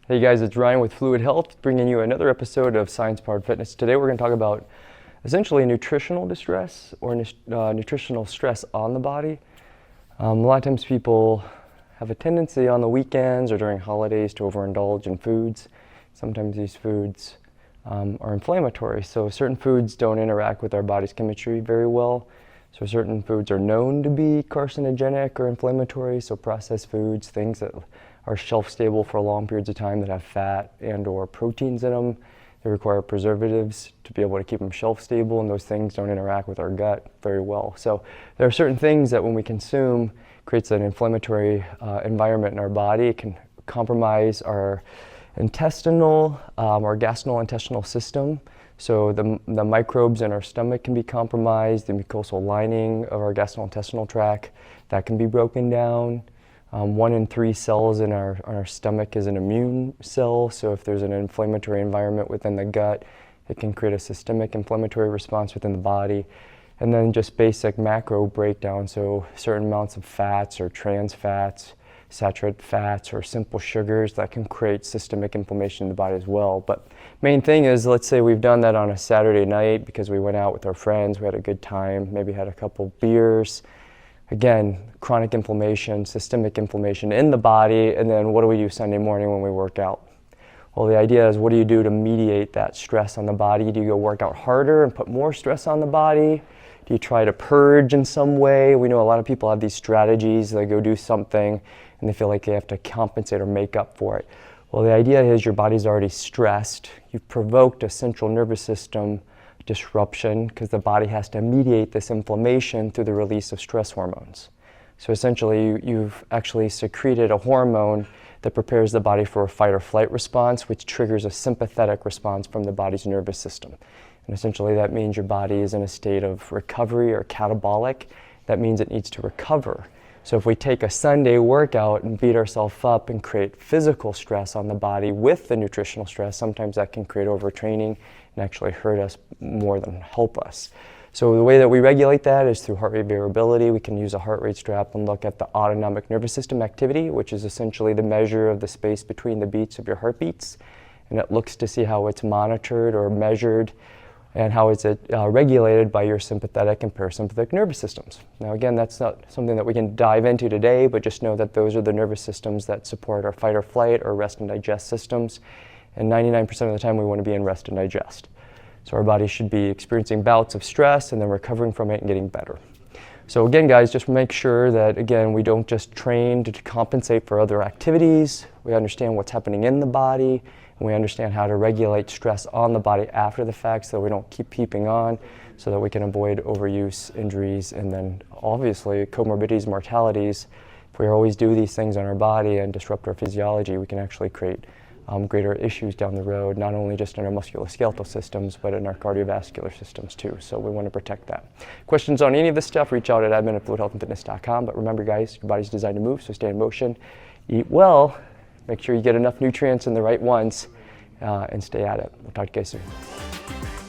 Hey guys, it's Ryan with Fluid Health, bringing you another episode of Science Powered Fitness. Today we're going to talk about essentially nutritional distress or nutritional stress on the body. A lot of times people have a tendency on the weekends or during holidays to overindulge in foods. Sometimes these foods are inflammatory, so certain foods don't interact with our body's chemistry very well. So certain foods are known to be carcinogenic or inflammatory, so processed foods, things that are shelf stable for long periods of time that have fat and or proteins in them. They require preservatives to be able to keep them shelf stable, and those things don't interact with our gut very well. So there are certain things that when we consume creates an inflammatory environment in our body. It can compromise our intestinal, our gastrointestinal system. So the microbes in our stomach can be compromised, the mucosal lining of our gastrointestinal tract, that can be broken down. 1 in 3 cells in our stomach is an immune cell, so if there's an inflammatory environment within the gut, it can create a systemic inflammatory response within the body. And then just basic macro breakdown, so certain amounts of fats or trans fats, saturated fats or simple sugars that can create systemic inflammation in the body as well. But main thing is, let's say we've done that on a Saturday night because we went out with our friends, we had a good time, maybe had a couple beers. Again, chronic inflammation, systemic inflammation in the body, and then what do we do Sunday morning when we work out? Well, the idea is, what do you do to mediate that stress on the body? Do you go work out harder and put more stress on the body? Do you try to purge in some way? We know a lot of people have these strategies. They go do something and they feel like they have to compensate or make up for it. Well, the idea is your body's already stressed. You've provoked a central nervous system disruption because the body has to mediate this inflammation through the release of stress hormones. So essentially, you've actually secreted a hormone that prepares the body for a fight or flight response, which triggers a sympathetic response from the body's nervous system. And essentially that means your body is in a state of recovery or catabolic. That means it needs to recover. So if we take a Sunday workout and beat ourselves up and create physical stress on the body with the nutritional stress, sometimes that can create overtraining and actually hurt us more than help us. So the way that we regulate that is through heart rate variability. We can use a heart rate strap and look at the autonomic nervous system activity, which is essentially the measure of the space between the beats of your heartbeats. And it looks to see how it's monitored or measured and how is it regulated by your sympathetic and parasympathetic nervous systems. Now again, that's not something that we can dive into today, but just know that those are the nervous systems that support our fight or flight or rest and digest systems. And 99% of the time we want to be in rest and digest. So our body should be experiencing bouts of stress and then recovering from it and getting better. So again, guys, just make sure that, again, we don't just train to compensate for other activities. We understand what's happening in the body, and we understand how to regulate stress on the body after the fact so we don't keep peeping on, so that we can avoid overuse, injuries, and then obviously comorbidities, mortalities. If we always do these things on our body and disrupt our physiology, we can actually create greater issues down the road, not only just in our musculoskeletal systems, but in our cardiovascular systems too. So we want to protect that. Questions on any of this stuff, reach out at admin@fluidhealthandfitness.com. But remember, guys, your body's designed to move, so stay in motion, eat well, make sure you get enough nutrients and the right ones, and stay at it. We'll talk to you guys soon.